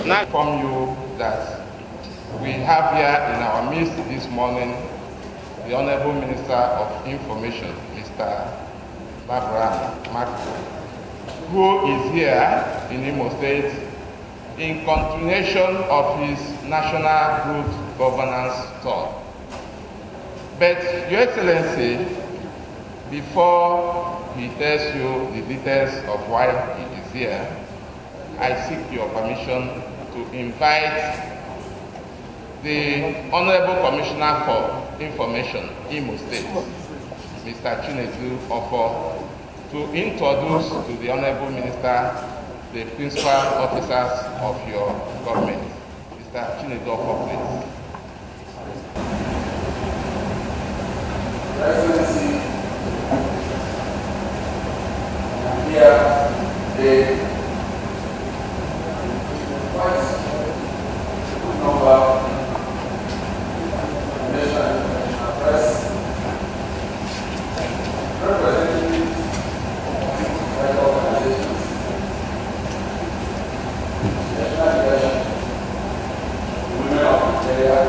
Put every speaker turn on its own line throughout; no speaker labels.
Now inform you that we have here in our midst this morning the Honorable Minister of Information, Mr. Barbara Marco, who is here in Imo State in continuation of his National Good Governance Tour. But, Your Excellency, before he tells you the details of why he is here, I seek your permission to invite the Honorable Commissioner for Information, Imo State, Mr. NGGTour, to introduce to the Honorable Minister the principal officers of your government. Mr. NGGTour, please.
Your Excellency, I'm here today quite good number of national and international press, representatives of private organizations, national leadership, women of Nigeria.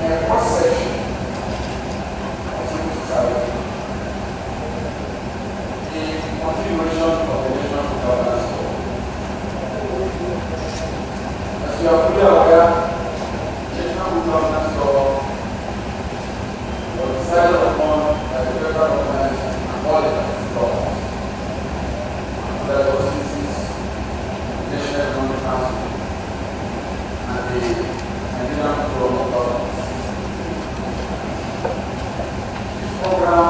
In a cross section of civil society, in continuation of the national governance law. As you are fully aware, national governance law was decided upon by the federal government and all the governments under the auspices of the National Economic Council and the Nigerian Government. This program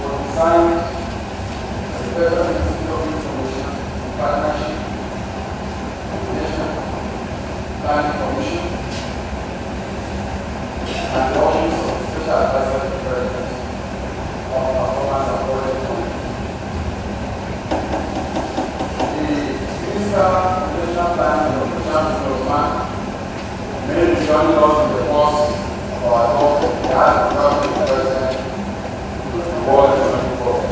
was designed as a federal Ministry of Information in partnership with the National Planning Commission and the Office of Special Advisor to the President on Performance and Project Planning. The Minister of National Planning and Operation made the journey us in the course of our talk, the Art of Governing the President to the World Economic Forum.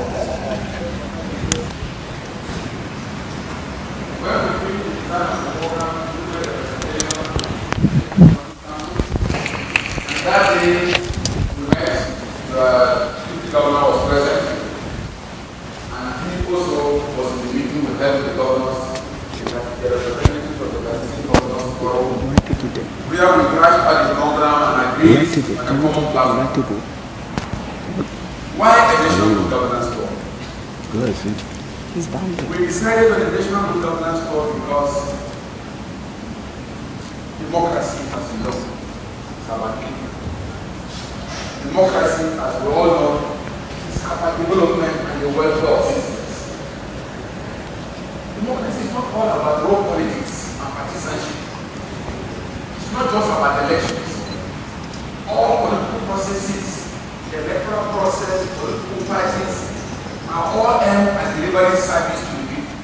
When we finished the design of the program, we did a presentation of and that day we met, the Deputy Governor was present, and he also was in the meeting with them, the governors, the representatives of the 13 governors forum, where we crashed out the program and agreed on a common platform. Why a national good governance law? We decided on a national good governance law because democracy, as you know, is our key. Democracy, as we all know, is about development and the welfare of citizens. Democracy is not all about raw politics and partisanship. It's not just about elections. All political processes, the electoral process, political parties, are all aimed at delivering service to the people.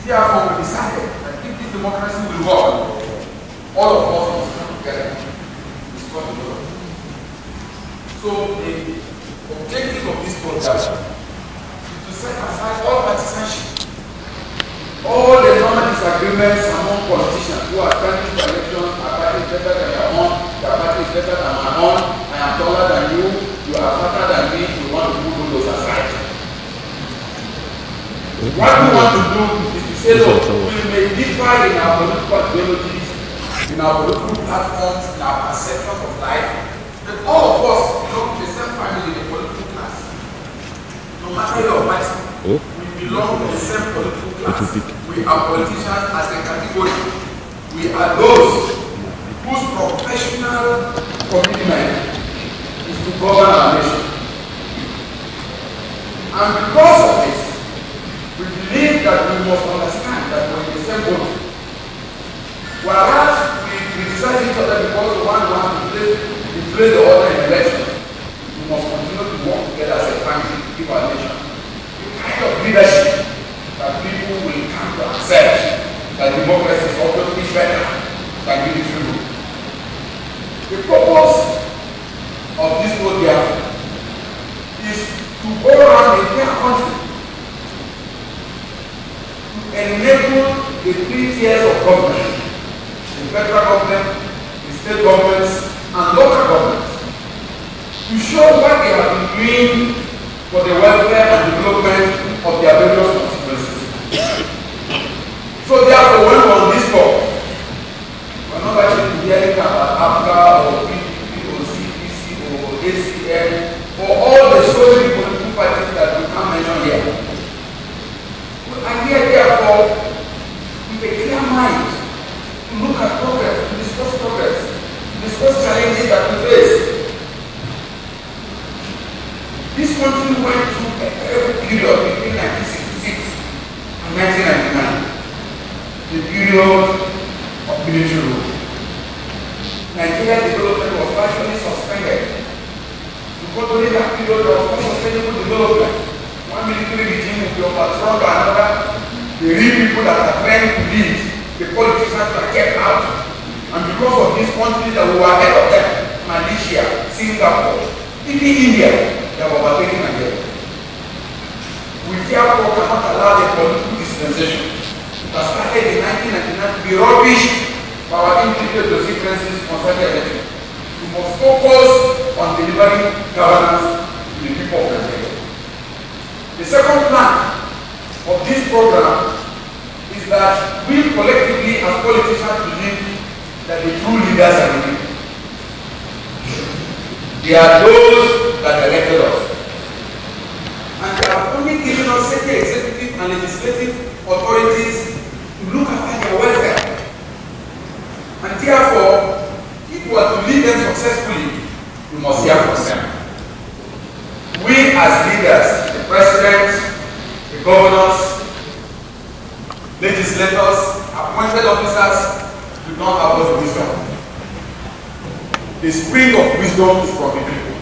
Therefore, we decided that if this democracy will work, all of us must come together to discuss the law. So, the objective of this program is to set aside all partisanship, all the normal disagreements among politicians who are standing for elections. Our party is better than your own, your party is better than my own, I am taller than you, you are fatter than me, we want to put those aside. What we want to do is to say, look, we may differ in our political ideologies, in our political platforms, in our perceptions of life, but all of us belong to the same family, the political class. No matter your party, we belong to the same political class. We are politicians as a category. We are those whose professional commitment is to govern our nation. And because of this, we believe that we must understand that we're in the same boat. Whereas we criticize each other because we want to replace the order in elections, we must continue to work together as a family to keep our nation. The kind of leadership that people will come to accept that democracy is obviously better than military rule. The purpose of this program is to go around the entire country to enable the 3 tiers of government, the federal government, the state governments, and local governments, to show what they have been doing for the welfare and development of their various constituencies. So therefore, when we're on this call, we're not actually hearing about APGA or PDP or CPC or ACN or all the so many political parties that we can mention here. We are here therefore with a clear mind to look at progress, to discuss challenges that we face. This country went through a terrible period between 1966 and 1999, the period of military rule. Nigeria's development was virtually suspended. Because during that period there was no sustainable development. One military regime will be overthrown by another. The real people that are trying to lead, the politicians were kept out. And because of these countries that we were ahead of them, Malaysia, Singapore, even India, they were overtaking Nigeria. We therefore cannot allow the political dispensation that started in 1999 to be rubbish by our intricate consequences concerning election. We must focus on delivering governance to the people of Nigeria. The second plan of this program is that we collectively as politicians believe that the true leaders are the people. They are those that elected us. And they have only given us certain executive and legislative authorities to look after their welfare. And therefore, if we are to lead them successfully, we must hear from them. We as leaders, the president, the governors, legislators, appointed officers, do not have those wisdom. The spring of wisdom is from the people.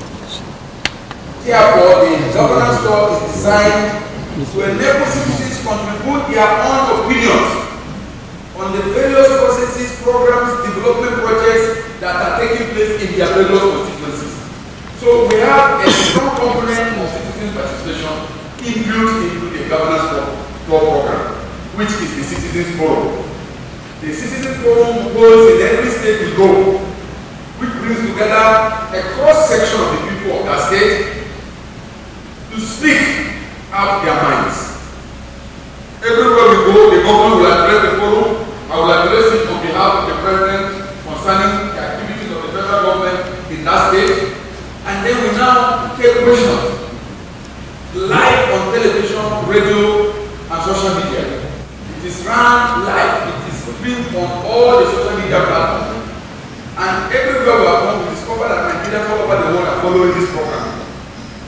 Therefore, the governance law is designed to enable citizens contribute their own opinions on the various processes, programs, development projects that are taking place in their various constituencies. So we have a strong component of citizen participation inbuilt into the governance law program, which is the Citizens Forum. The Citizens Forum goes in every state we go, which brings together a cross-section of the people of that state to speak out their minds. Everywhere we go, the governor will address the forum. I will address it on behalf of the president concerning the activities of the federal government in that state. And then we now take questions live on television, radio, and social media. It is run live. It is streamed on all the social media platforms. And everywhere we are going, we discover that Nigerians all over the world are following this program.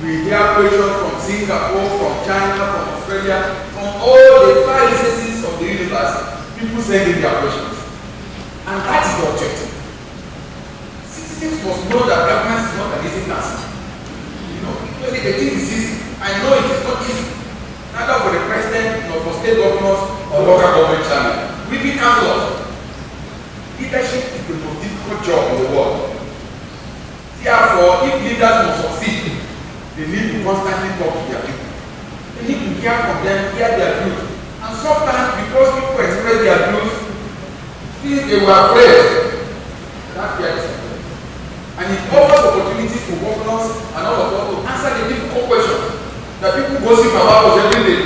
We hear questions from Singapore, from China, from Australia, from all the 5 recesses of the universe. People sending their questions. And that is the objective. Citizens must know that government is not an easy task. You know, the thing is easy. I know it is not easy. Neither for the president, nor for state governors, or local government channel. We be councillors. Leadership is the most difficult job in the world. Therefore, if leaders must succeed, they need to constantly talk to their people. They need to hear from them, hear their views. And sometimes, because people express their views, since they were afraid, that fear is afraid. And it offers opportunities for governors and all of us to answer the difficult questions that people gossip about us every day.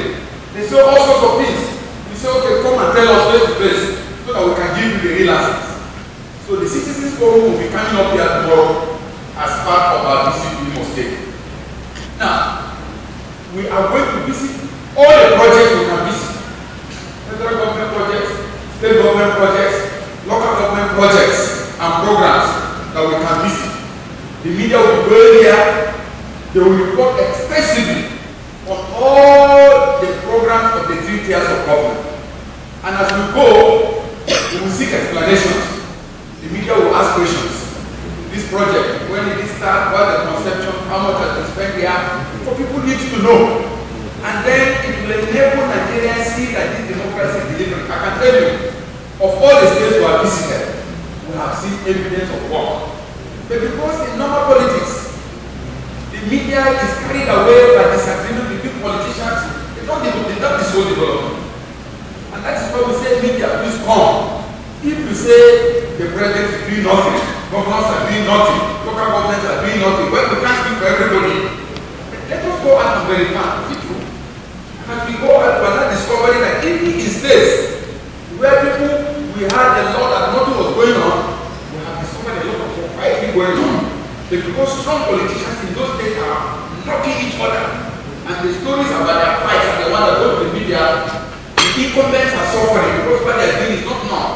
They say all sorts of things. We say, okay, come and tell us face to face, so that we can give you the real answers. So the Citizens Forum will be coming up here tomorrow as part of our visit to Imo State. Now, we are going to visit all the projects we can visit. Federal government projects, state government projects, local government projects, and programs that we can visit. The media will go here, they will report extensively on all the programs of the 3 tiers of government. And as we go, we will seek explanations. The media will ask questions. This project, when did it start, what the conception, how much has been spent here, for people need to know. And then it will enable Nigerians see that this democracy is delivering. I can tell you, of all the states we have visited, we have seen evidence of work. But because in normal politics, the media is carried away by disagreement between politicians, they don't discuss development. And that is why we say media, please come. If you say the president is doing nothing, governors are doing nothing, local governments are doing nothing, well, we can't speak for everybody. Let us go out and verify. Is it true? And as we go out, we are not discovering that even in states where we had a lot that nothing was going on, we have discovered a lot of propriety going on. But because some politicians in those states are knocking each other, and the stories about their fights are the one that go to the media, the incumbents are suffering because what they are doing is not known.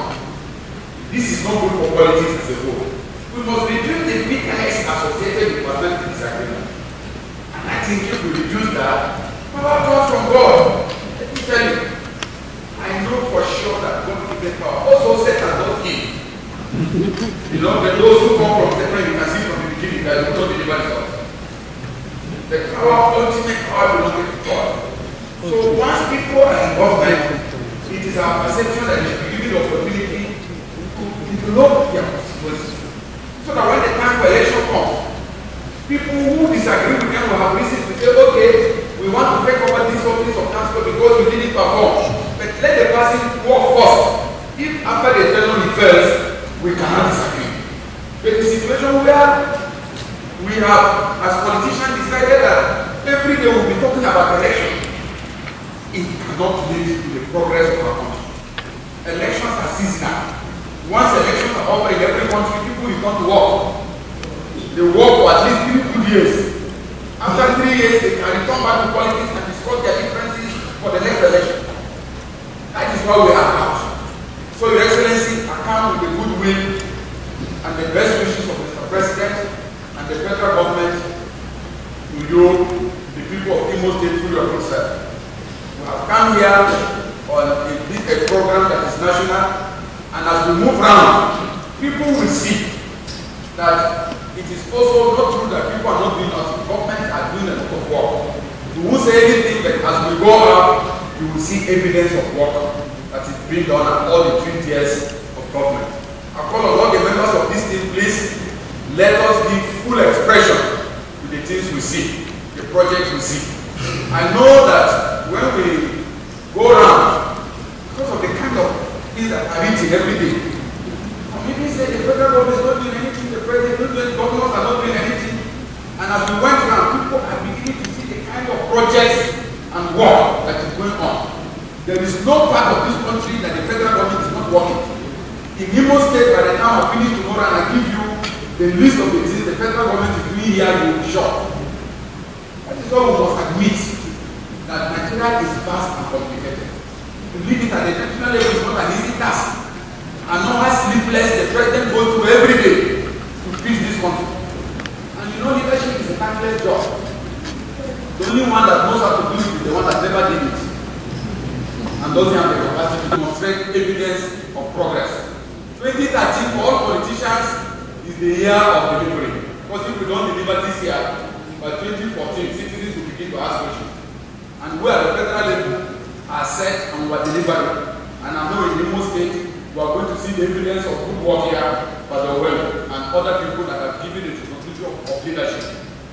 This is not good for politics as a whole. We must reduce the bitterness associated with personal disagreement. And I think if we reduce that, power comes from God. Let me tell you, I know for sure that God gives the power. Also, Satan does give. You know, but those who come from Satan, you can see from the beginning that you don't deliver themselves. The power, ultimate power belongs to God. So once people are in government, it is our perception that they should be given the opportunity to develop their consequences. So that when the time for election comes, people who disagree with them will have reason to say, okay, we want to take over this office of council because we didn't perform. But let the person work first. If after the tenure he fails, we cannot disagree. But the situation where we have, as politicians, decided that every day we'll be talking about election, it cannot lead to the progress of our country. Elections are seasonal. Once elections are over in every country, people return to work. They work for at least 3 good years. After 3 years, they can return back to politics and discuss their differences for the next election. That is why we are out. So, Your Excellency, I come with the goodwill and the best wishes of Mr. President and the federal government to you, the people of Imo State, through your concern. We have come here on a program that is national. And as we move around, people will see that it is also not true that people are not doing nothing. Governments are doing a lot of work. You won't say anything, but as we go out, you will see evidence of work that is being done at all the 3 tiers of government. I call on all the members of this team, please, let us give full expression to the things we see, the projects we see. I know that when we go around, because of the kind of things that are written every day, and maybe say the federal government is not doing anything, the president, the governors are not doing anything, and as we went around, people are beginning to see the kind of projects and work that is going on. There is no part of this country that the federal government is not working. In Imo State, by the time I finish tomorrow and I give you the list of the things the federal government is doing here, you will be shocked. That is why we must admit that Nigeria is vast and complicated. To leave it at the national level is not an easy task. And no how sleepless the president goes through every day to fix this country. And you know, leadership is a thankless job. The only one that knows how to do it is the one that never did it. And doesn't have the capacity to demonstrate evidence of progress. 2013 for all politicians is the year of delivery. Because if we don't deliver this year, by 2014, citizens will begin to ask questions. And we at the federal level are set and we are delivering. And I know in Imo State, we are going to see the evidence of good work here by the well and other people that have given the responsibility of leadership.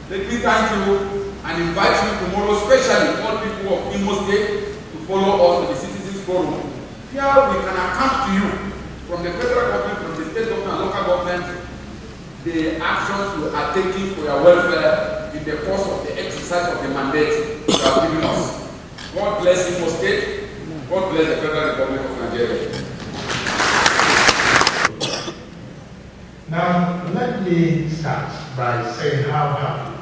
Let me thank you and invite you tomorrow, especially all people of Imo State, to follow us to the Citizens Forum. Here we can account to you from the federal government, from the state government and local government, the actions we are taking for your welfare in the course of the exercise of the mandate you have given us. God bless Imo State. God bless the Federal Republic of Nigeria.
Now, let me start by saying how happy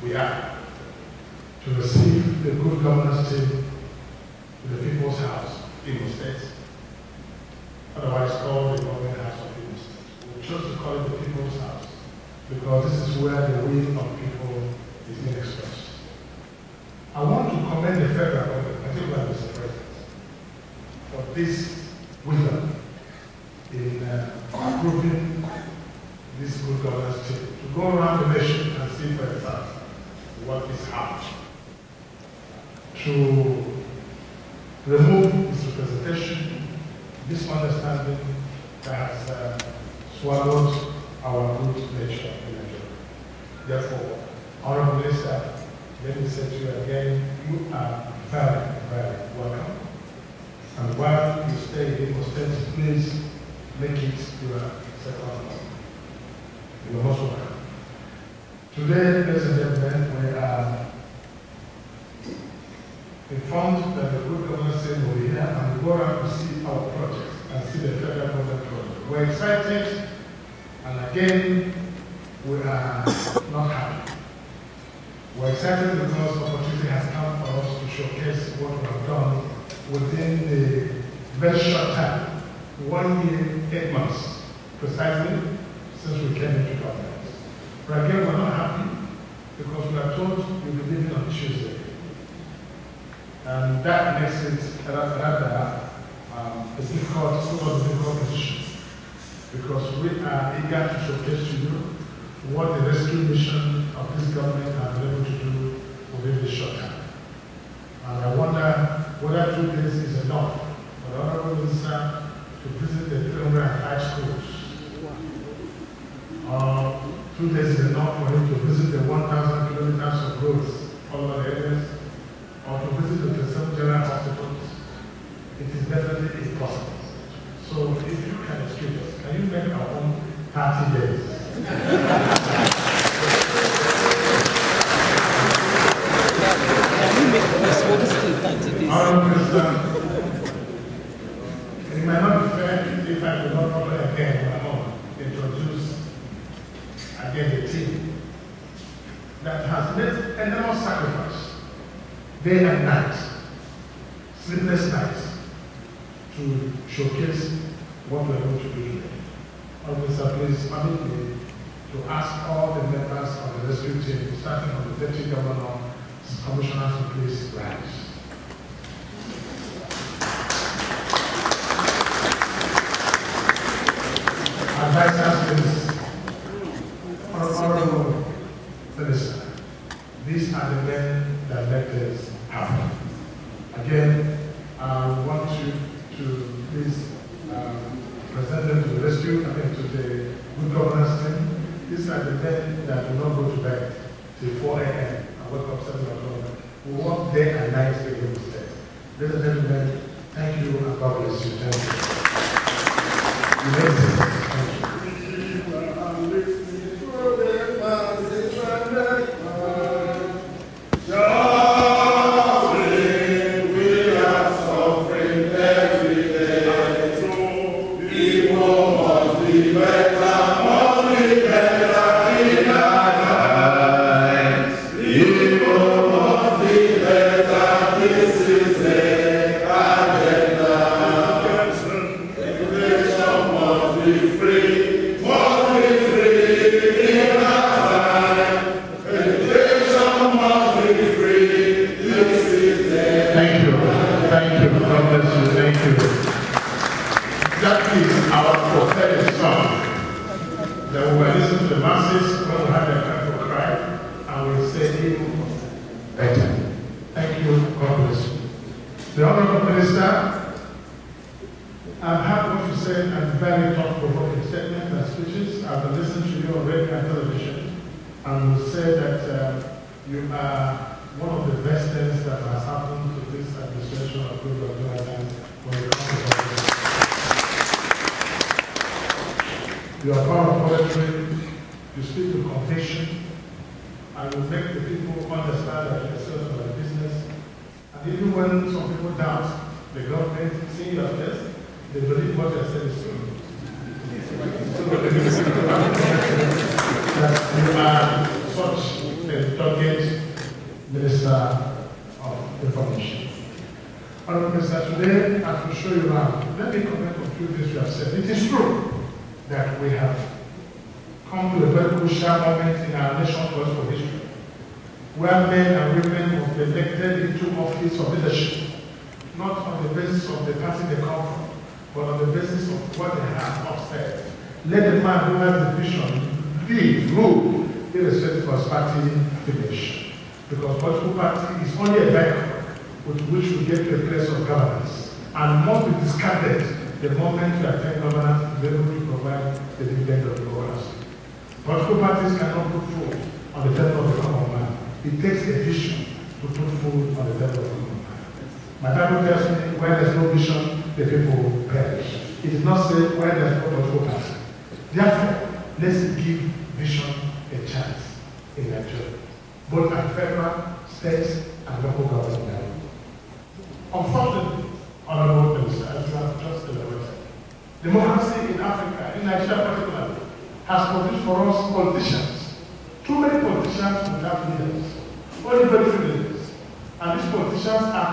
we are to receive the good governance team to the People's House, Imo State, otherwise called the Government House of Imo State. We chose to call it the People's House because this is where the will of people is being expressed. I want to commend the federal government, particularly Mr. President, for this wisdom in approving this good governance team to go around the nation and see for itself what is happening, to remove misrepresentation, misunderstanding that has swallowed our good nature in Nigeria. Therefore, Honorable Minister, let me say to you again, you are very, very welcome. And while you stay in Imo State, please make it your second home. You are most welcome. Today, ladies and gentlemen, we are informed that the good government said will be here and we go around to see our projects and see the federal government project. We're excited, and again, we are not happy. We're excited because opportunity has come for us to showcase what we have done within the very short time, 1 year, 8 months, precisely, since we came into government. But again, we're not happy because we are told we'll be leaving on Tuesday. And that makes it rather a difficult position, because we are eager to showcase to you what the rescue mission of this government has been able to do within this short time. And I wonder whether 2 days is enough for the Honorable Minister to visit the 305 schools. 2 days is enough for him to visit the 1,000 kilometers of roads all over the areas, or to visit the 7 general hospitals. It is definitely impossible. So if you can excuse us, can you make our own 30 days? It might not be fair if I do not properly again my own introduce again the team that has made enormous sacrifice, day and night, sleepless nights, to showcase what we are going to do today. Officer, please permit me to ask all the members of the rescue team, starting from the Deputy Governor, Commissioners, to please rise. Advisors, please. Honorable Minister, these are the men that make this happen. Again, I want you to please present them to the rescue, to the good governance team. These are the men that do not go to bed till 4 a.m. and wake up 7 o'clock. We work day and night in Imo State. Ladies and gentlemen, thank you and God bless you. Thank you. Thank you. You are proud of poetry, you speak with conviction, and you make the people understand that you're serious about the business. And even when some people doubt the government, seeing your face, they believe what you're saying is true. That you are such a target minister of information. Honorable Minister, today I will show you around. Let me comment on a few things you have said. It is true that we have come to a very crucial moment in our nation's political history, where men and women will be elected into office of leadership, not on the basis of the party they come from, but on the basis of what they have upstairs. Let the man who has the vision lead, rule, irrespective of his party affiliation. Because political party is only a vehicle with which we get to a place of governance, and must be discarded the moment you attain governance to be able to provide the dividend of the governance. Political parties cannot put food on the table of the common man. It takes a vision to put food on the table of the common man. My Bible tells me where there's no vision, the people perish. It does not say where there's no political party. Therefore, let's give vision a chance in Nigeria, both at federal, state, and local government level. Unfortunately, Honorable Minister, as you have just elaborated, democracy in Africa, in Nigeria particularly, has produced for us politicians. Too many politicians without leaders, only very few leaders. And these politicians are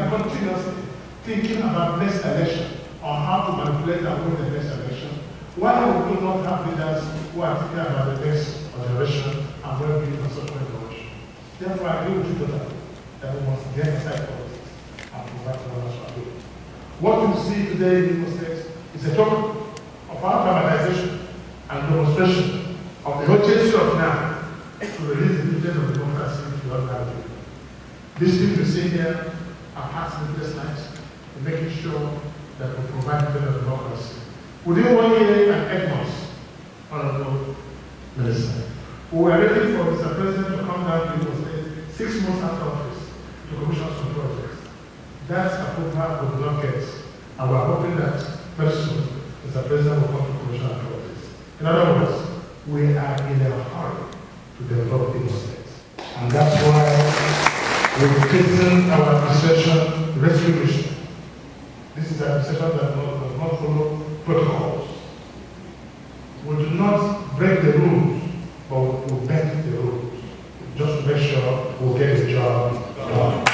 continuously thinking about next election, on how to manipulate and win the next election. Why we do not have leaders who are thinking about the next generation and well-being and social evolution? Therefore, I agree with you totally that we must get inside politics and provide for national good. What we see today in Imo State is a token of our privatization and demonstration of the urgency of now to release the vision of democracy to all Nigeria. These people you see here are passing this night in making sure that we provide better democracy. Within 1 year and 8 months, Honorable Minister, we were ready for Mr. President to come down to Imo State 6 months after office to commission some projects. That approval we did not get, and we are hoping that very soon Mr. President will come to commission projects. In other words, we are in a hurry to develop Imo State. And that's why we've taken our administration rescue mission. This is an administration that does not follow protocols. We do not break the rules, but we will bend the rules. Just to make sure we'll get the job done.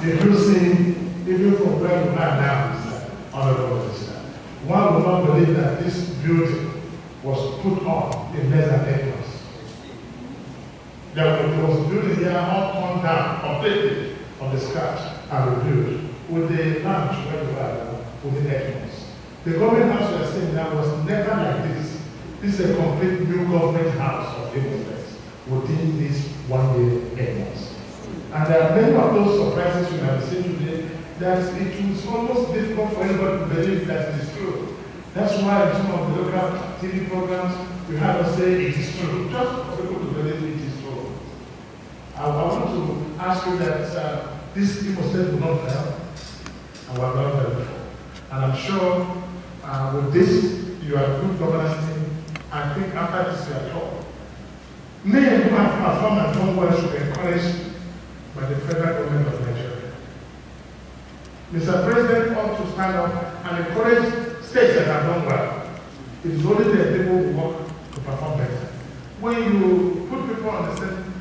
If you see, even from where we are now, Honorable Minister, one will not believe that this building was put up in less than 8 months. There was a building here all torn down completely from the scratch and rebuilt with the launch where we are now within 8 months. The government house we are seeing now was never like this. This is a complete new government house of Imo State within this 1 year, 8 months. And there are many of those surprises you have seen today that it is almost difficult for anybody to believe that it is true. That's why in some of the local TV programs, we have to say it is true, just for people to believe it is true. I want to ask you that this Imo State will not fail, and we are not fail before. And I'm sure with this, you are good governance team. I think after this, you are top. Men who have performed and done well should be encouraged by the federal government of Nigeria. Mr. President ought to stand up and encourage states that have done well. It is only the people who work to perform better. When you put people on the same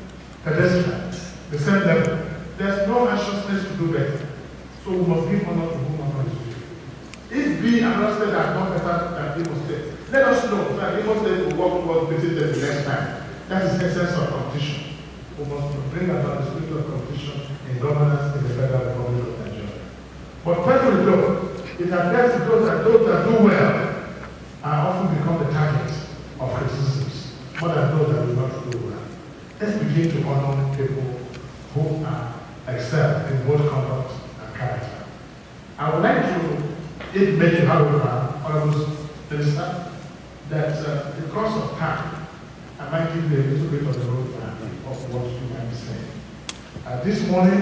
pedestrian, the same level, there's no anxiousness to do better. So we must give honor to whom honor is due. If we and other states are not better than Imo State, let us know that Imo State will work towards beating them the next time. That is the essence of competition. We must bring about the spirit of competition in governance in the Federal Republic of Nigeria. But painfully though, it appears to those that do well are often become the targets of criticisms, more than those that do not do well. Let's begin to honor people who are excelled in both conduct and character. I would like to make you, however, Honorable Minister, that because of time, I might give you a little bit of the roadmap of what you might be saying. This morning,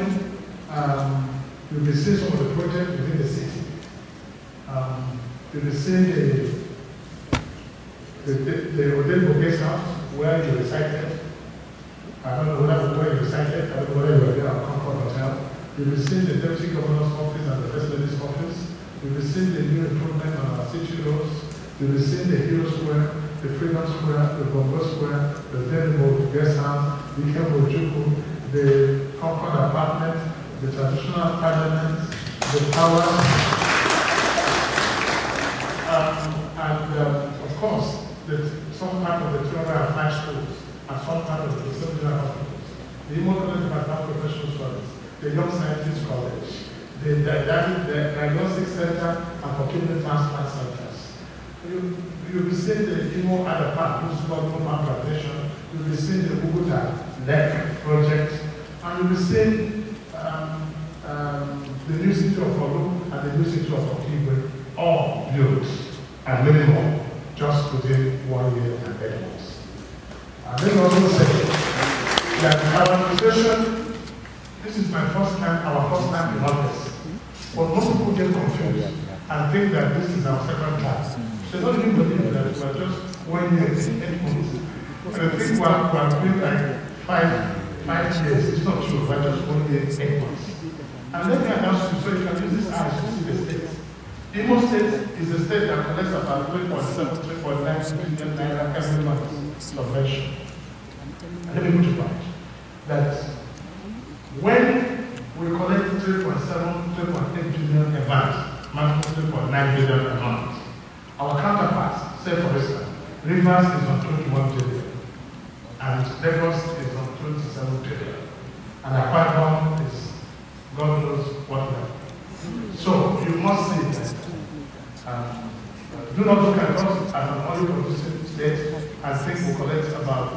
you'll be seeing some of the projects within the city. You'll be seeing the Hotel guest house where you resided. I don't know where you resided. I don't know whether you were there at Comfort Hotel. You'll be seeing the Deputy Governor's office and the First Lady's office. You'll be seeing the new improvement on our city roads. You'll be seeing the Hero Square, the Freedom Square, the Bongo Square, the Denimo Guest House, the Kembo Juku, the Comfort Apartment, the Traditional Parliament, the Tower, and of course, some part of the 205 schools and some part of the 7 hospitals, the Imo College of Professional Studies, the Young Scientists College, the Diagnostic Center and for Kidney Transplant Centers. You'll be seeing the Imo Other Park, which is called Imo Plantation. You'll be seeing the Uguta Lake project, and you'll be seeing the new city of Olu and the new city of Okigwe, all built. and many more, just within 1 year and 8 months. And let me also say that our administration, this is our first time in office. But most people get confused and think that this is our second time. They don't even believe that we are just 1 year and 8 months. And I think we are doing like five years. It's not true, we're just 1 year and 8 months. And let me announce you so you can use this as to see the state. Imo State is a state that collects about 3.7, 3.9 billion naira every month subvention. And let me put it right, that when we collect 3.7, 3.8 billion a month, monthly 3.9 billion a month, our counterparts, say for instance, Rivers is on 21 billion, and Lagos is on 27 billion, and Akwa Ibom is God knows what level. So you must see that. Do not look at us as an oil producing state and think we collect about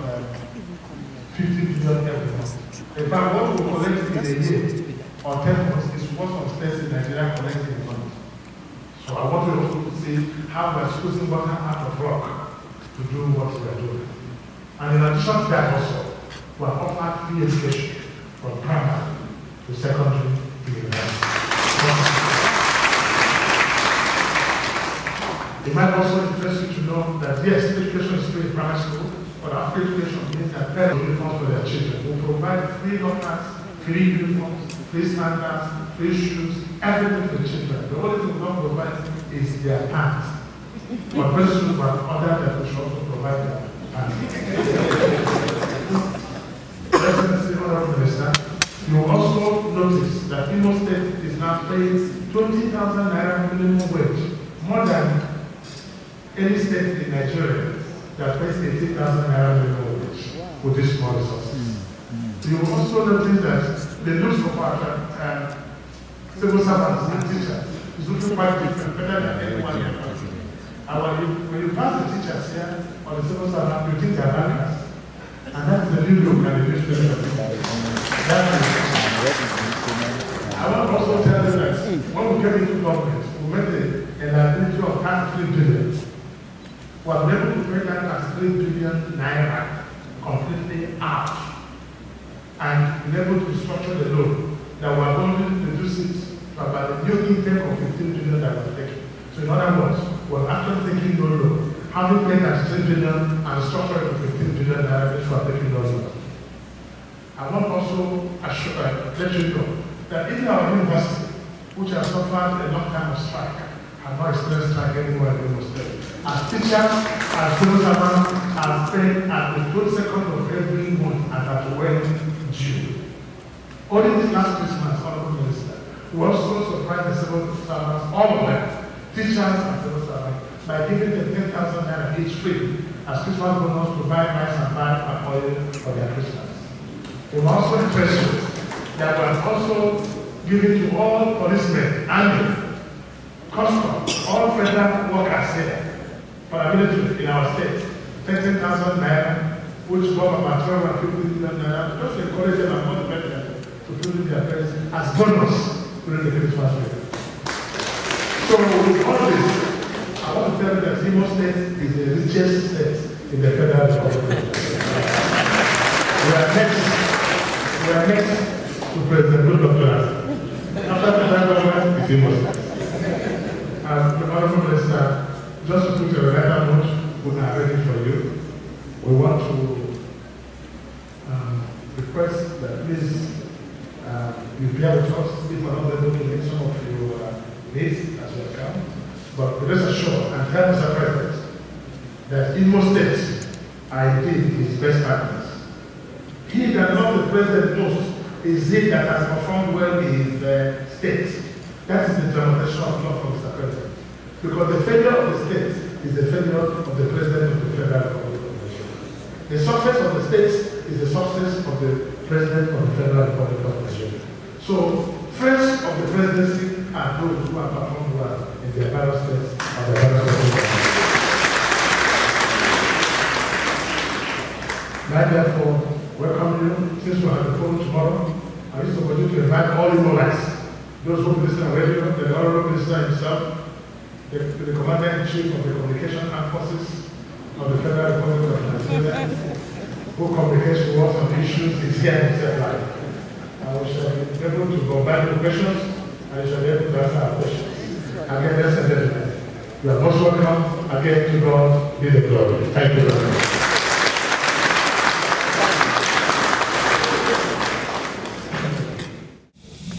50 billion every month. In fact, what we collect in a year or 10 months is what some states in Nigeria collect in a month. So I want you also to see how we are squeezing water out of rock to do what we are doing. And in addition to that also, we are offered free education from primary to secondary to university. It might also interest you to know that yes, education is free in primary school, but our free education means that parents will uniforms for their children. We provide free lockers, free uniforms, free standards, free shoes, everything for the children. The only thing we don't provide is their pants. But very soon we have ordered that we should also provide their pants. Excellency, Honorable Minister, you will also notice that Imo State is now paying 20,000 naira minimum wage, more than any state in Nigeria that pays 18,000 naira minimum wage with these small resources. You will also notice that the looks of our civil servants and teachers is looking quite different, better than anyone in the country. And when you pass the teachers here or the civil servants, you think they are bankers. And that is the new look and the new spirit of it. I want to also tell you that when we came into government, we made a liability of 3 billion. We have been able to pay that as 3 billion naira completely out. And been able to restructure the loan that we are going to reduce it to about the new intake of 15 billion that we are taking. So in other words, we are actually taking no loan. Having paid that 3 billion and structured to 15 billion naira, which we are taking no loan. I want also let you know that even our university, which has suffered a long time of strike, have not experienced strike anywhere in Imo State. As teachers, as civil servants, are paid at the 22nd of every month and at when due. Only this last Christmas, Honorable Minister, we also surprised the civil servants, all of them, teachers and civil servants, by giving them 10,000 naira each free as Christmas bonus to buy rice and buy oil for their Christmas. We will also interest you that we are also giving to all policemen, army, custom, all federal workers here, paramilitary in our state, 13,000 naira, which go about 1250 million naira, just to encourage them and motivate them to fill their pay as bonus during the Christmas period. So with all this, I want to tell you that Imo State is the richest state in the federal government. We are next to President Dr. After the federal government, it's Imo State. And the Honorable Minister, just to put a letter note, we are ready for you. We want to request that please you bear with us if we're not able to meet some of your needs as you come. But rest assured and tell Mr. President that Imo State are indeed his best partners. He that not the president most is he that has performed well in his state. That is the demonstration of love from Mr. President. Because the failure of the state is the failure of the president of the federal government. The success of the state is the success of the president of the federal republic of Nigeria. So, friends of the presidency are those who have performed well in their various states of the various government. I therefore welcome you. Since we have the forum tomorrow, I used to invite all Imolites, those who listen on radio, the Honorable Minister himself, the Commander-in-Chief of the Communication Armed Forces of the Federal Republic of Nigeria, who communicates to us on issues, is here himself live. And we shall be able to combine the questions, and we shall be able to answer our questions. Again, ladies and gentlemen, you are most welcome. Again, to God be the glory. Thank you very much.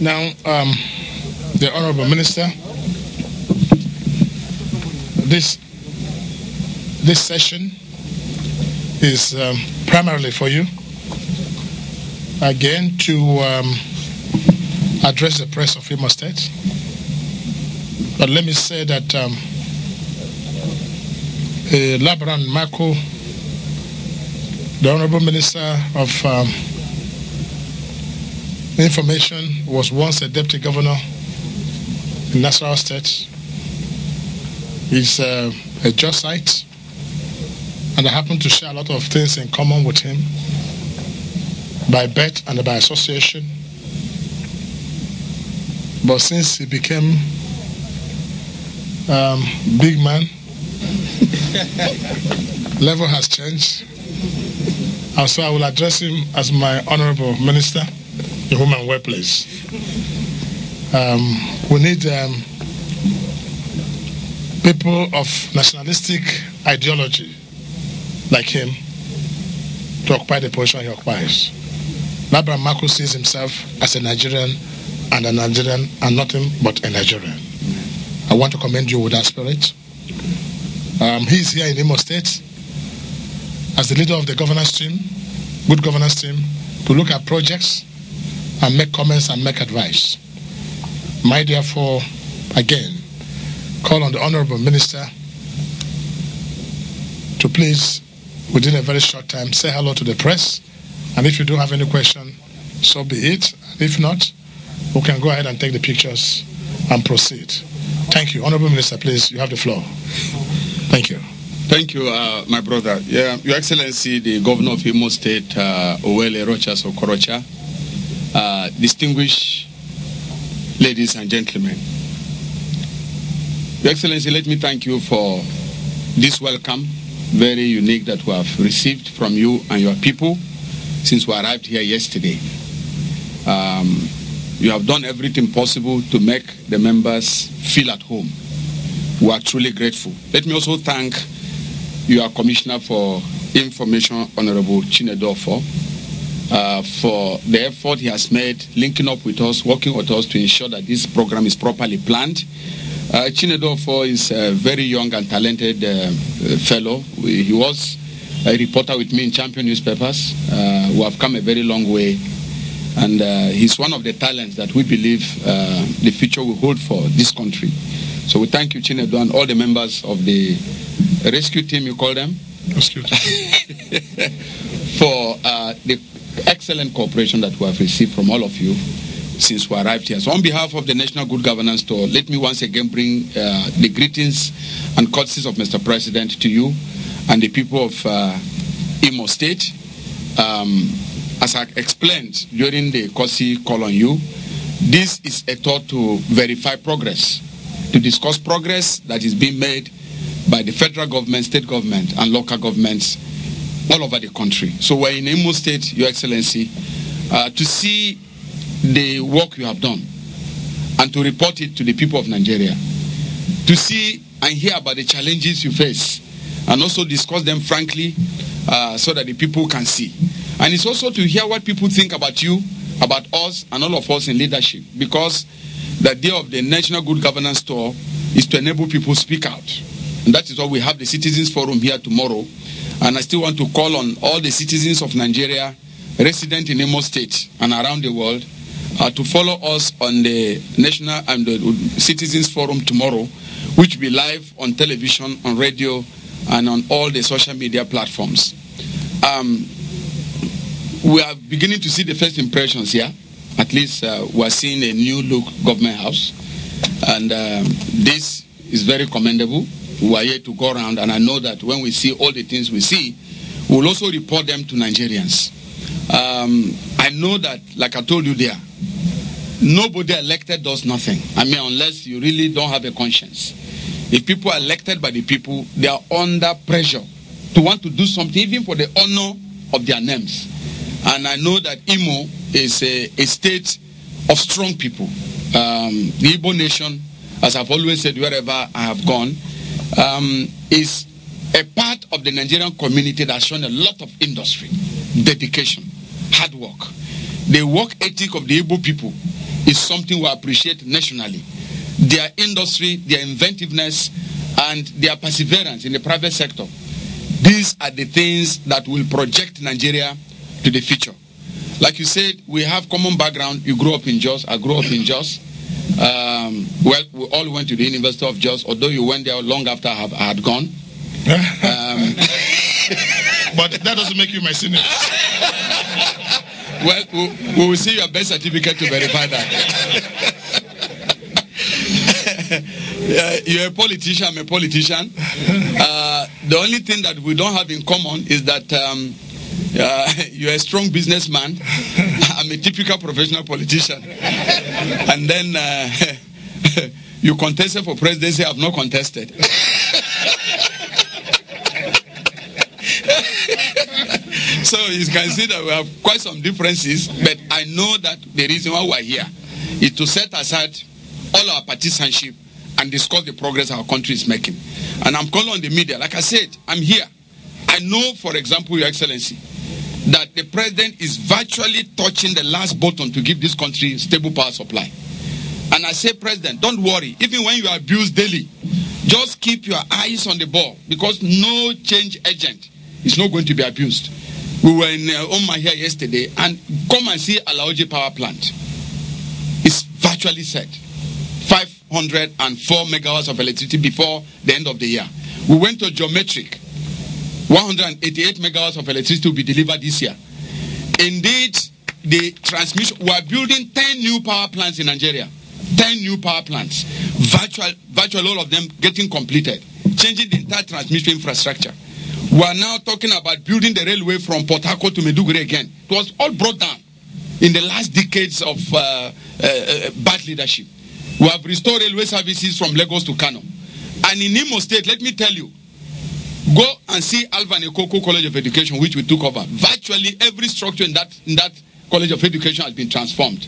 Now, the Honorable Minister, this session is primarily for you, again, to address the press of Imo State. But let me say that Labaran Mako, the Honorable Minister of Information, was once a deputy governor in Nasarawa State. He's a Josite, and I happen to share a lot of things in common with him by birth and by association. But since he became big man, level has changed, and so I will address him as my Honorable Minister in whom I'm well pleased. We need people of nationalistic ideology like him to occupy the position he occupies. Labra Mako sees himself as a Nigerian and nothing but a Nigerian. I want to commend you with that spirit. He's here in Imo State as the leader of the governance team, good governance team, to look at projects and make comments and make advice. Might therefore, again, call on the Honorable Minister to please, within a very short time, say hello to the press. And if you do have any question, so be it. And if not, we can go ahead and take the pictures and proceed. Thank you. Honorable Minister, please, you have the floor. Thank you.
Thank you, my brother. Yeah, Your Excellency, the Governor of Imo State, Owele Rochas Okorocha, distinguished ladies and gentlemen. Your Excellency, let me thank you for this welcome, very unique, that we have received from you and your people since we arrived here yesterday. You have done everything possible to make the members feel at home. We are truly grateful. Let me also thank your Commissioner for Information, Honorable Chinedofor, for the effort he has made linking up with us, working with us to ensure that this program is properly planned. Chinedofor is a very young and talented fellow. He was a reporter with me in Champion newspapers. We have come a very long way, and he's one of the talents that we believe the future will hold for this country. So we thank you, Chinedo, and all the members of the rescue team, you call them?
Rescue team.
For the excellent cooperation that we have received from all of you since we arrived here. So on behalf of the National Good Governance Tour, let me once again bring the greetings and courtesies of Mr. President to you and the people of Imo State. As I explained during the courtesy call on you, this is a tour to verify progress, to discuss progress that is being made by the federal government, state government, and local governments all over the country. So we're in Imo State, Your Excellency, to see the work you have done and to report it to the people of Nigeria, to see and hear about the challenges you face and also discuss them frankly so that the people can see. And it's also to hear what people think about you, about us, and all of us in leadership, because the idea of the National Good Governance Tour is to enable people to speak out. And that is why we have the Citizens Forum here tomorrow. And I still want to call on all the citizens of Nigeria, resident in Imo State and around the world, to follow us on the National and the Citizens Forum tomorrow, which will be live on television, on radio, and on all the social media platforms. We are beginning to see the first impressions here. At least we are seeing a new look government house, and this is very commendable. We are here to go around, and I know that when we see all the things we see, we'll also report them to Nigerians. I know that, like I told you there, nobody elected does nothing. I mean, unless you really don't have a conscience. If people are elected by the people, they are under pressure to want to do something, even for the honor of their names. And I know that Imo is a state of strong people. The Igbo nation, as I've always said wherever I have gone, is a part of the Nigerian community that has shown a lot of industry, dedication, hard work. The work ethic of the Igbo people is something we appreciate nationally. Their industry, their inventiveness, and their perseverance in the private sector. These are the things that will project Nigeria to the future. Like you said, we have common background. You grew up in Jos. I grew up in Jos. Well, we all went to the University of Jos, although you went there long after I had gone.
But that doesn't make you my senior.
Well, we will see your birth certificate to verify that. You're a politician, I'm a politician. The only thing that we don't have in common is that you're a strong businessman. I'm a typical professional politician. And then you contested for presidency, I have not contested. So you can see that we have quite some differences, but I know that the reason why we're here is to set aside all our partisanship and discuss the progress our country is making. And I'm calling on the media. Like I said, I'm here. I know, for example, Your Excellency, that the president is virtually touching the last button to give this country stable power supply. And I say, President, don't worry. Even when you are abused daily, just keep your eyes on the ball, because no change agent is not going to be abused. We were in Oma here yesterday, and come and see Alaoji power plant. It's virtually set. 504 megawatts of electricity before the end of the year. We went to Geometric. 188 megawatts of electricity will be delivered this year. Indeed, the transmission, we are building 10 new power plants in Nigeria. 10 new power plants. Virtually all of them getting completed. Changing the entire transmission infrastructure. We are now talking about building the railway from Port Harcourt to Maiduguri again. It was all brought down in the last decades of bad leadership. We have restored railway services from Lagos to Kano. And in Imo State, let me tell you, go and see Alvan Ekoko College of Education, which we took over. Virtually every structure in that College of Education has been transformed.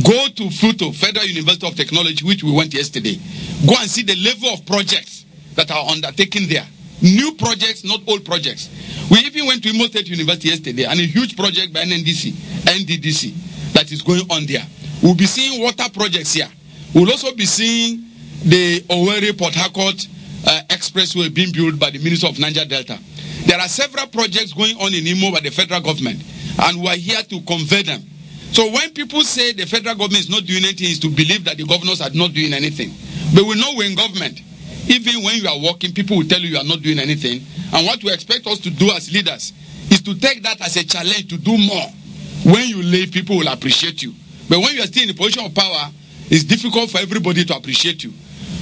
Go to Futo, Federal University of Technology, which we went yesterday. Go and see the level of projects that are undertaken there. New projects, not old projects. We even went to Imo State University yesterday, and a huge project by NGGTour that is going on there. We'll be seeing water projects here. We'll also be seeing the Owerri Port Harcourt expressway being built by the Minister of Niger Delta. There are several projects going on in Imo by the federal government, and we are here to convey them. So when people say the federal government is not doing anything, is to believe that the governors are not doing anything. But we know we're in government. Even when you are working, people will tell you are not doing anything. And what we expect us to do as leaders is to take that as a challenge to do more. When you leave, people will appreciate you. But when you are still in a position of power, it's difficult for everybody to appreciate you.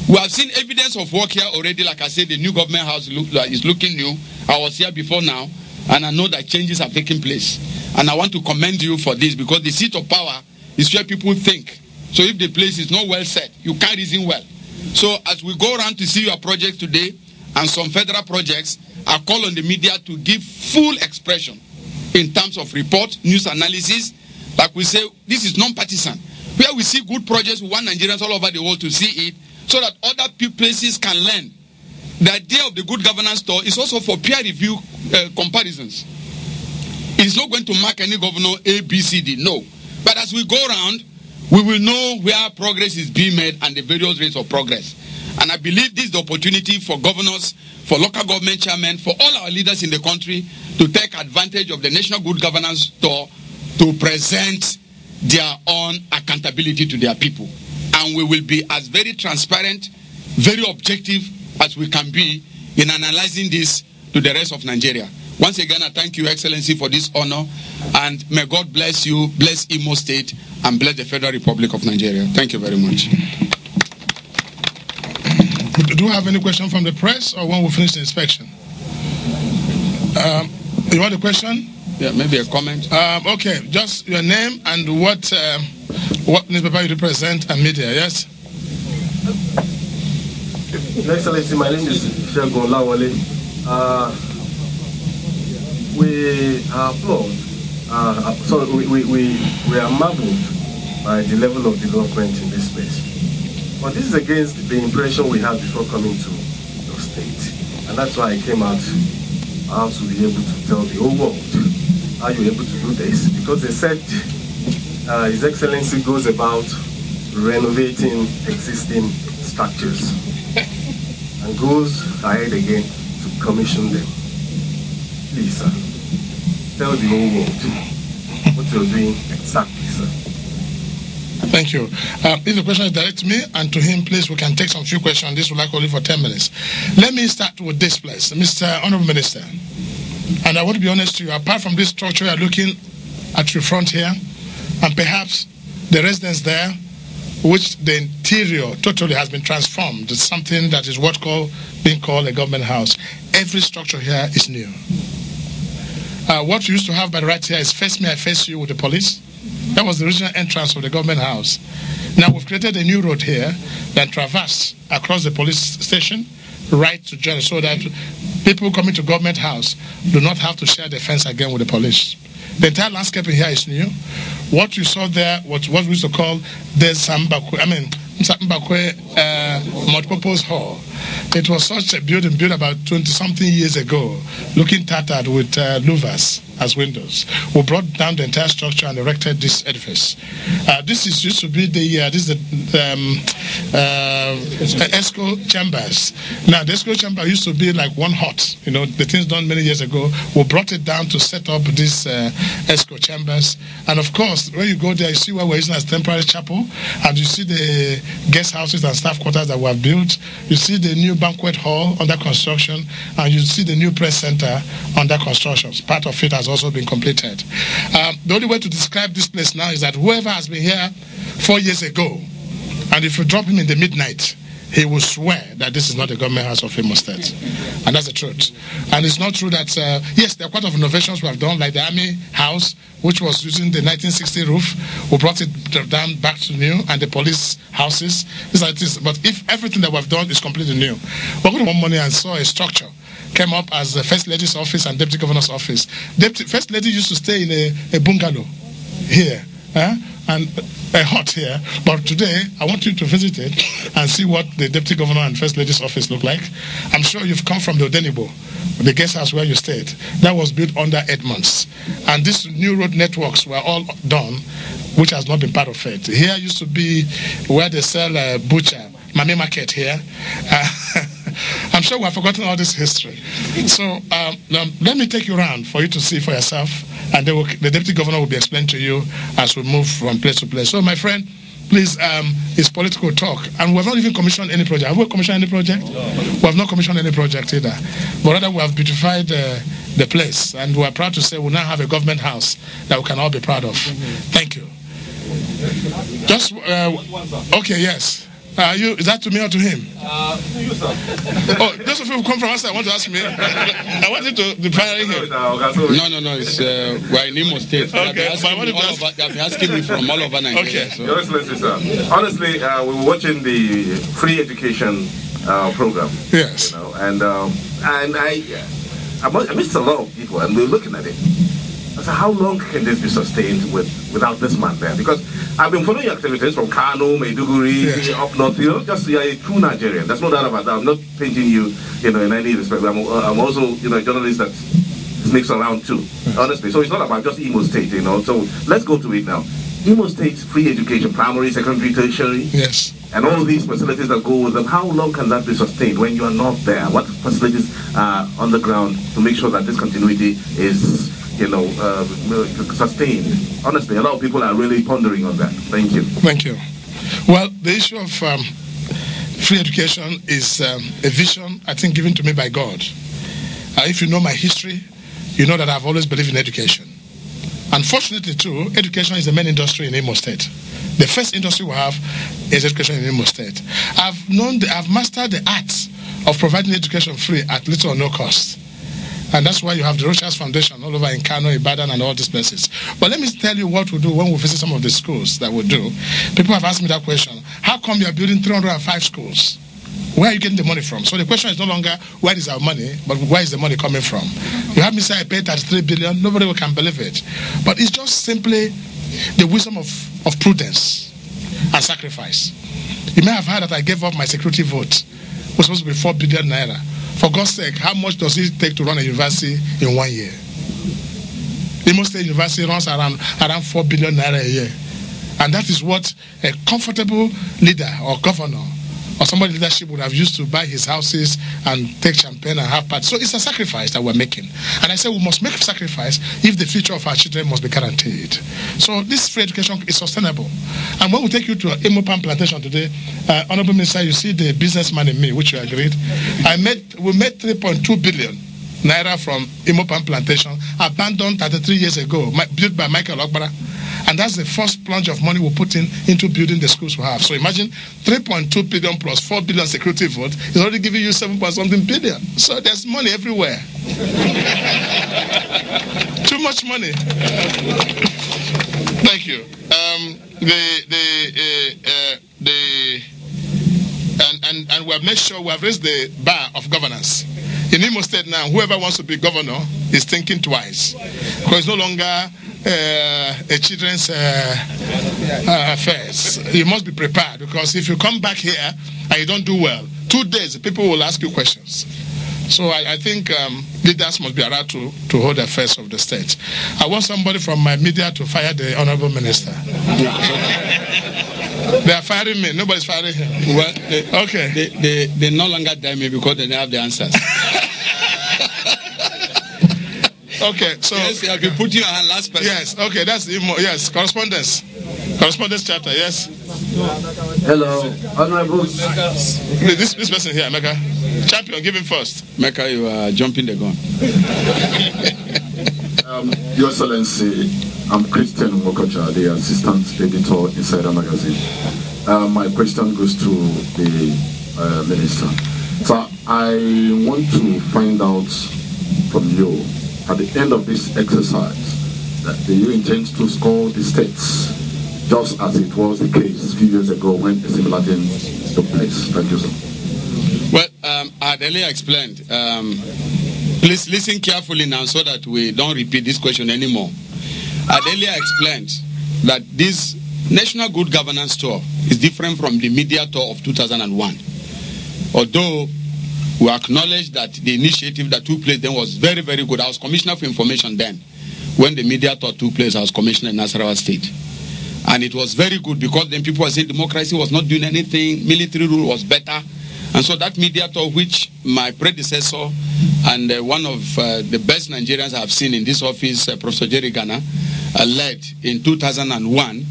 We have seen evidence of work here already. Like I said, the new government house is looking new. I was here before now, and I know that changes have taken place. And I want to commend you for this, because the seat of power is where people think. So if the place is not well set, you can't reason well. So as we go around to see your project today and some federal projects, I call on the media to give full expression in terms of report, news analysis. Like we say, this is non-partisan. Where we see good projects, we want Nigerians all over the world to see it, so that other places can learn. The idea of the good governance tour is also for peer review comparisons. It is not going to mark any governor A, B, C, D, no. But as we go around, we will know where progress is being made and the various rates of progress. And I believe this is the opportunity for governors, for local government chairmen, for all our leaders in the country to take advantage of the National Good Governance Tour to present their own accountability to their people. And we will be as very transparent, very objective as we can be in analyzing this to the rest of Nigeria. Once again, I thank you, Excellency, for this honor, and may God bless you, bless Imo State, and bless the Federal Republic of Nigeria. Thank you very much.
Do we have any question from the press, or when we finish the inspection? You want a question?
Yeah, maybe a comment.
Okay, just your name and what newspaper you represent and media, yes?
Your Excellency, my name is Shegun Lawale. We applaud, we are marveled by the level of development in this place. But this is against the impression we had before coming to your state. And that's why I came out to be able to tell the whole world how you're able to do this. Because they said His Excellency goes about renovating existing structures and goes ahead again to commission them. Please, sir, tell the whole world what you're doing exactly, sir.
Thank you. If the question is direct to me and to him, please, we can take some few questions. This will like only for 10 minutes. Let me start with this place. Mr. Honorable Minister, and I want to be honest to you, apart from this structure you're looking at your front here, and perhaps the residence there, which the interior totally has been transformed to something that is being called a government house. Every structure here is new. What you used to have by the right here is face me, I face you with the police. That was the original entrance of the government house. Now we've created a new road here that traverses across the police station right to join, so that people coming to government house do not have to share the fence again with the police. The entire landscaping here is new. What you saw there was what we used to call the Mbakwe multipurpose hall. It was such a building built about 20-something years ago, looking tattered with louvers as windows. We brought down the entire structure and erected this edifice. This used to be the ESCO chambers. Now the ESCO chamber used to be like one hut. You know, the things done many years ago. We brought it down to set up these ESCO chambers. And of course, when you go there, you see what we're using as temporary chapel, and you see the guest houses and staff quarters that were built. You see the new banquet hall under construction, and you see the new press center under construction. Part of it has also been completed. The only way to describe this place now is that whoever has been here 4 years ago, and if you drop him in the midnight, he will swear that this is not the government house of Imo State. And that's the truth. And it's not true that, yes, there are quite a lot of innovations we have done, like the Army House, which was using the 1960 roof. We brought it down back to new, and the police houses. These are things. But if everything that we've done is completely new, we're going to one morning and saw a structure came up as the First Lady's office and Deputy Governor's office. First Lady used to stay in a bungalow here. And a hut here, but today I want you to visit it and see what the Deputy Governor and First Lady's office look like. I'm sure you've come from the Odenibo, the guest house where you stayed. That was built under 8 months. And these new road networks were all done, which has not been part of it. Here used to be where they sell butcher, Mami Market here. I'm sure we have forgotten all this history. So let me take you around for you to see for yourself, and the Deputy Governor will be explained to you as we move from place to place. So my friend, please, it's political talk. And we have not even commissioned any project. Have we commissioned any project? No. We have not commissioned any project either. But rather we have beautified the place, and we are proud to say we now have a government house that we can all be proud of. Thank you. Just, okay, yes. Is that to me or to him?
You, sir.
Oh, those of you who come from outside want to ask me. I want you to be firing him.
No. It's we're in Imo State.
Okay,
they've been asking me from all over Nigeria. Okay.
So. Your Excellency, sir. Honestly, we were watching the free education program.
Yes.
You know, and I missed a lot of people, and we were looking at it. I said, how long can this be sustained without this man there? Because I've been following your activities from Kano, Maiduguri, up north. You know, just you're a true Nigerian. There's no doubt about that. I'm not painting you, in any respect. I'm also, a journalist that sneaks around too. Honestly, so it's not about just Imo State. So let's go to it now. Imo State free education, primary, secondary, tertiary.
Yes.
And all these facilities that go with them. How long can that be sustained when you are not there? What facilities are on the ground to make sure that this continuity is sustained? Honestly, a lot of people are really pondering on that. Thank you.
Thank you. Well, the issue of free education is a vision, I think, given to me by God. If you know my history, you know that I've always believed in education. Unfortunately, too, education is the main industry in Imo State. The first industry we have is education in Imo State. I've mastered the art of providing education free at little or no cost. And that's why you have the Rochas Foundation all over in Kano, Ibadan, and all these places. But let me tell you what we do when we visit some of the schools that we do. People have asked me that question. How come you are building 305 schools? Where are you getting the money from? So the question is no longer where is our money, but where is the money coming from? You have me say I paid 33 billion, nobody can believe it. But it's just simply the wisdom of prudence and sacrifice. You may have heard that I gave up my security vote. It was supposed to be 4 billion naira. For God's sake, how much does it take to run a university in 1 year? Imo State University runs around 4 billion naira a year. And that is what a comfortable leader or governor or somebody in leadership would have used to buy his houses and take champagne and have parties. So it's a sacrifice that we're making. And I say we must make a sacrifice if the future of our children must be guaranteed. So this free education is sustainable. And when we take you to Imo Palm Plantation today, Honorable Minister, you see the businessman in me, which you agreed. We made 3.2 billion naira from Imo Palm Plantation, abandoned 33 years ago, built by Michael Okbara. And that's the first plunge of money we put into building the schools we have. So imagine 3.2 billion plus 4 billion security vote is already giving you 7.something billion. So there's money everywhere. Too much money. Thank you. And we have made sure we have raised the bar of governance. In Imo State now, whoever wants to be governor is thinking twice. Because it's no longer a children's affairs. You must be prepared, because if you come back here and you don't do well, 2 days people will ask you questions. So I think leaders must be allowed to hold the affairs of the state. I want somebody from my media to fire the Honorable Minister. They are firing me. Nobody's firing him.
Well,
okay.
They no longer dare me because they don't have the answers.
Okay, so
yes, I'll be putting you on last person.
Yes, okay, that's the yes, correspondence chapter. Yes.
Hello, Honorable.
This person here, Mecca. Champion, give him first.
Mecca, you are jumping the gun.
Your Excellency, I'm Christian Mokocha, the Assistant Editor Insider Magazine. My question goes to the Minister. So I want to find out from you, at the end of this exercise, that do you intend to score the states just as it was the case a few years ago when a similar thing took place? Thank you, sir.
Well, I had earlier explained. Please listen carefully now so that we don't repeat this question anymore. I had earlier explained that this National Good Governance Tour is different from the media tour of 2001. Although we acknowledge that the initiative that took place then was very, very good. I was Commissioner for Information then. When the media tour took place, I was Commissioner in Nasarawa State. And it was very good because then people were saying democracy was not doing anything, military rule was better. And so that media tour, which my predecessor and one of the best Nigerians I have seen in this office, Professor Jerry Ghana, led in 2001,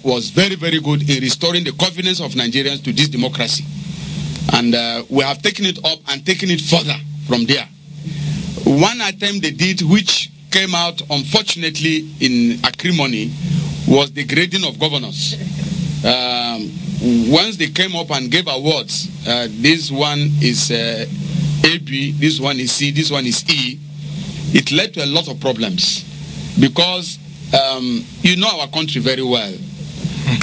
was very, very good in restoring the confidence of Nigerians to this democracy. And we have taken it up and taken it further from there. One attempt they did, which came out unfortunately in acrimony, was the grading of governors. Once they came up and gave awards, this one is AB, this one is C, this one is E, it led to a lot of problems. Because you know our country very well.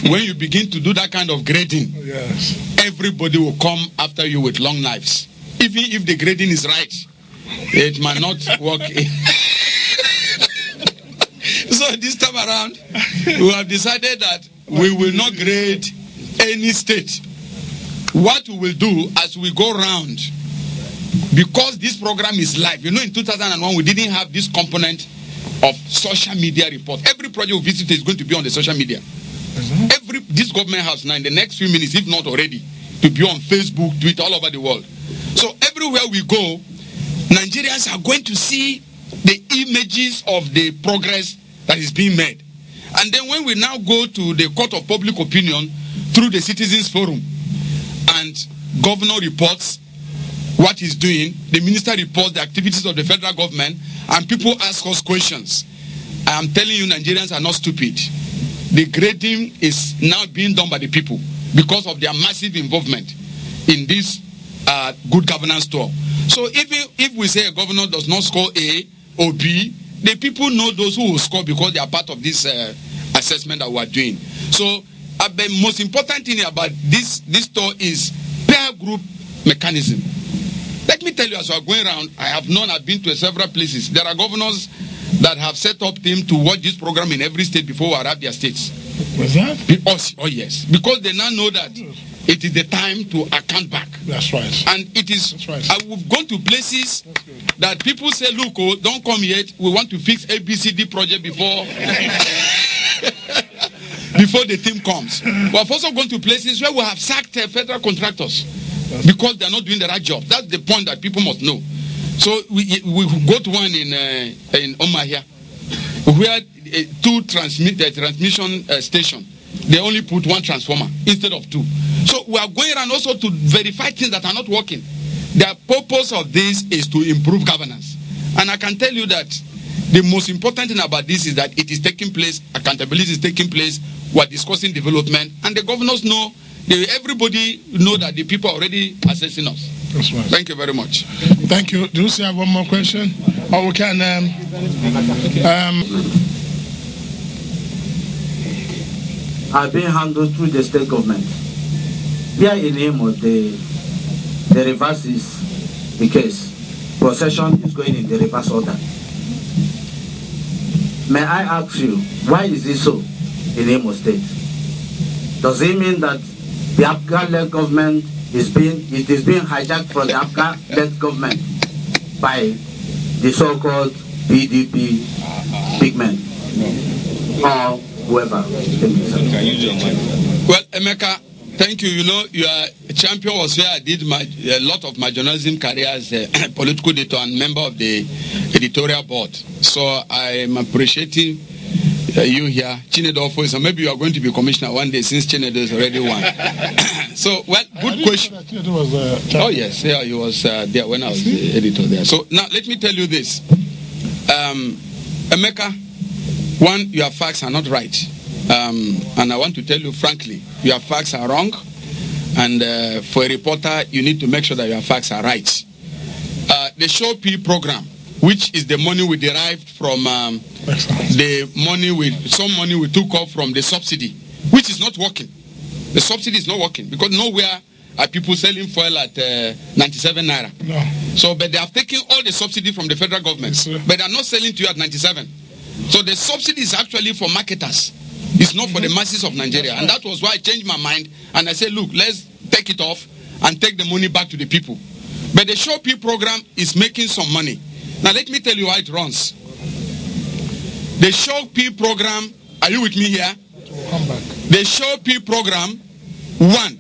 When you begin to do that kind of grading, yes, everybody will come after you with long knives. Even if the grading is right, it might not work. So this time around, we have decided that we will not grade any state. What we will do as we go around, because this program is live, you know, in 2001 we didn't have this component of social media report. Every project we visit is going to be on the social media. This government house now in the next few minutes, if not already, to be on Facebook, Twitter, all over the world. So everywhere we go, Nigerians are going to see the images of the progress that is being made. And then when we now go to the court of public opinion through the Citizens Forum, and governor reports what he's doing, the minister reports the activities of the federal government, and people ask us questions. I am telling you, Nigerians are not stupid. The grading is now being done by the people because of their massive involvement in this good governance tour. So even if we say a governor does not score A or B, the people know those who will score because they are part of this assessment that we are doing. So the most important thing about this tour is peer group mechanism. Let me tell you, as we are going around, I've been to several places. There are governors that have set up teams to watch this program in every state before we arrive their states.
Was that?
Oh yes, because they now know that it is the time to account back.
That's right.
And it is.
That's right.
We've gone to places that people say, "Look, oh, don't come yet. We want to fix ABCD project before before the team comes." We have also gone to places where we have sacked federal contractors because they are not doing the right job. That's the point that people must know. So we go to one in Omahia where two transmission station, they only put one transformer instead of two. So we are going around also to verify things that are not working. The purpose of this is to improve governance. And I can tell you that the most important thing about this is that it is taking place, accountability is taking place, we are discussing development, and the governors know, everybody know that the people are already assessing us.
That's right.
Thank you very much.
Thank you. Do you still have one more question? Or we can...
are being handled through the state government. Here in Imo, the reverse is the case. Possession is going in the reverse order. May I ask you, why is it so in Imo State? Does it mean that the Afghan-led government is being hijacked from the Afghan-led government by the so-called PDP big men or whoever?
Well, Emeka, thank you. You know, your champion was where I did a lot of my journalism career as a political editor and member of the editorial board. So I am appreciating you here. Chinedu, so maybe you are going to be commissioner one day since Chinedu is already one. So, well, good question. Oh, yes, yeah, he was there when I was the editor there. So now let me tell you this. Emeka, one, your facts are not right. And I want to tell you frankly, your facts are wrong. And for a reporter, you need to make sure that your facts are right. The SHOP program, which is the money we derived from some money we took off from the subsidy, which is not working. The subsidy is not working because nowhere are people selling fuel at 97 naira.
No.
So, but they have taken all the subsidy from the federal government, but they are not selling to you at 97. So the subsidy is actually for marketers. It's not for the masses of Nigeria. And that was why I changed my mind and I said, look, let's take it off and take the money back to the people. But the SHOP program is making some money. Now let me tell you how it runs. The SHOP program, are you with me here?
Come back.
The SHOP program, one,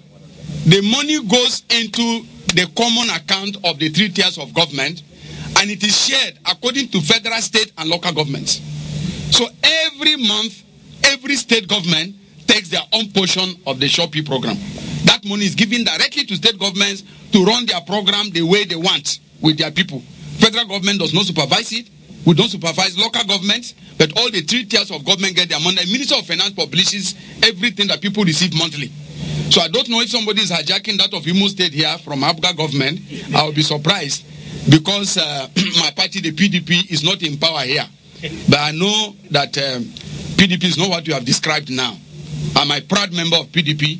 the money goes into the common account of the 3 tiers of government and it is shared according to federal, state and local governments. So every month, every state government takes their own portion of the SHOP program. That money is given directly to state governments to run their program the way they want with their people. Federal government does not supervise it. We don't supervise local governments, but all the 3 tiers of government get their money. The Minister of Finance publishes everything that people receive monthly. So I don't know if somebody is hijacking that of Imo State here from Abga government. I will be surprised because my party, the PDP, is not in power here. But I know that PDP is not what you have described now. I'm a proud member of PDP,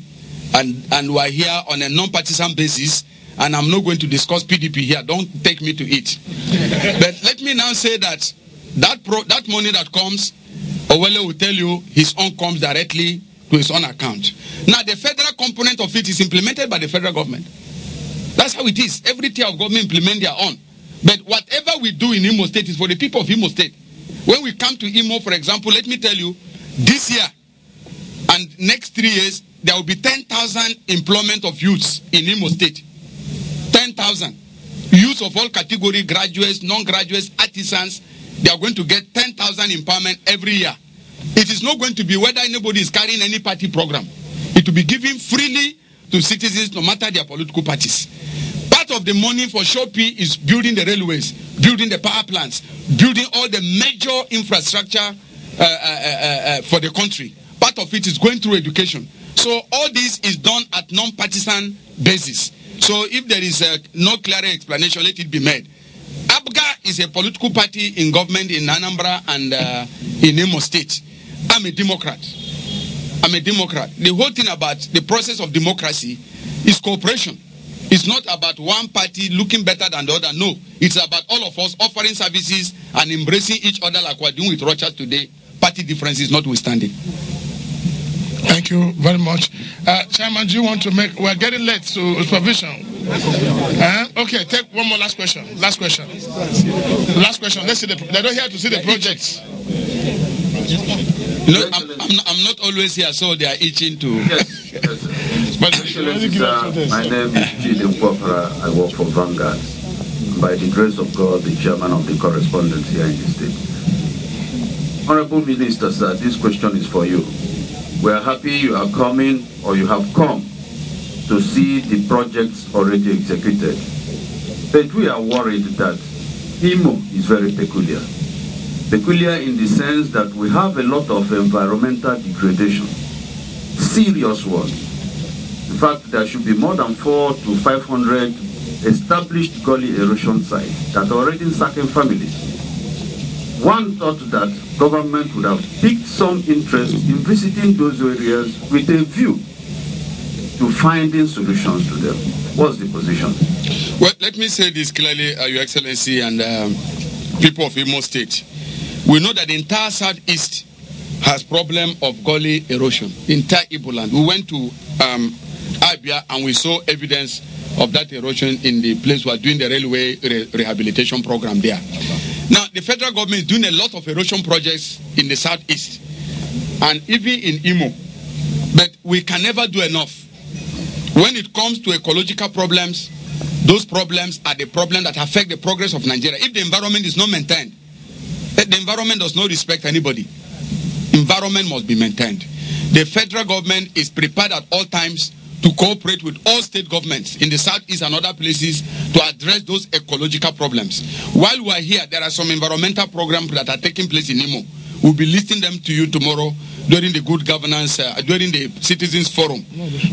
and we are here on a non-partisan basis, and I'm not going to discuss PDP here. Don't take me to it. But let me now say that that money that comes, Owele will tell you his own comes directly to his own account. Now, the federal component of it is implemented by the federal government. That's how it is. Every tier of government implement their own. But whatever we do in Imo State is for the people of Imo State. When we come to Imo, for example, let me tell you, this year and next 3 years, there will be 10,000 employment of youths in Imo State. 10,000. Youths of all categories, graduates, non-graduates, artisans, they are going to get 10,000 empowerment every year. It is not going to be whether anybody is carrying any party program. It will be given freely to citizens no matter their political parties. Part of the money for SHOP is building the railways, building the power plants, building all the major infrastructure for the country. Part of it is going through education. So all this is done at non-partisan basis. So if there is no clearer explanation, let it be made. ABGA is a political party in government in Anambra and in Imo State. I'm a Democrat. I'm a Democrat. The whole thing about the process of democracy is cooperation. It's not about one party looking better than the other. No, it's about all of us offering services and embracing each other like we're doing with Rochas today, party differences notwithstanding.
Thank you very much. Chairman, do you want to make... We're getting late to supervision. Okay, take one more last question. Last question. Let's see they're not here to see the projects.
No, I'm not always here, so they are itching to...
Yes. My name is Jide Kwapara. I work for Vanguard. By the grace of God, the chairman of the correspondence here in the state. Honorable Minister, sir, this question is for you. We are happy you are coming, or you have come, to see the projects already executed. But we are worried that Imo is very peculiar. Peculiar in the sense that we have a lot of environmental degradation. Serious one. In fact, there should be more than 400 to 500 established gully erosion sites that are already sacking families. One thought that government would have picked some interest in visiting those areas with a view to finding solutions to them. What's the position?
Well, let me say this clearly, Your Excellency and people of Imo State. We know that the entire southeast has problem of gully erosion, entire Igbo land. We went to Abia and we saw evidence of that erosion in the place we are doing the railway rehabilitation program there. Now, the federal government is doing a lot of erosion projects in the southeast and even in Imo, but we can never do enough. When it comes to ecological problems, those problems are the problems that affect the progress of Nigeria. If the environment is not maintained, the environment does not respect anybody. Environment must be maintained. The federal government is prepared at all times to cooperate with all state governments in the southeast and other places to address those ecological problems. While we are here, there are some environmental programs that are taking place in Imo. We'll be listing them to you tomorrow during the good governance, during the citizens forum.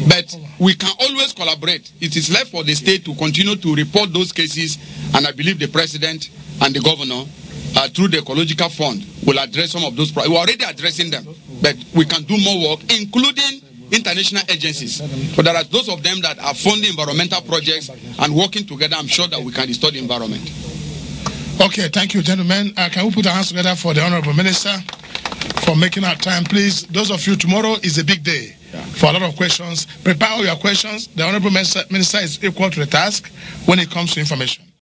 But we can always collaborate. It is left for the state to continue to report those cases, and I believe the president and the governor, through the Ecological Fund, will address some of those problems. We're already addressing them, but we can do more work, including international agencies. So there are those of them that are funding environmental projects and working together. I'm sure that we can restore the environment.
Okay, thank you, gentlemen. Can we put our hands together for the Honorable Minister for making our time, please? Those of you, tomorrow is a big day for a lot of questions. Prepare all your questions. The Honorable Minister is equal to the task when it comes to information.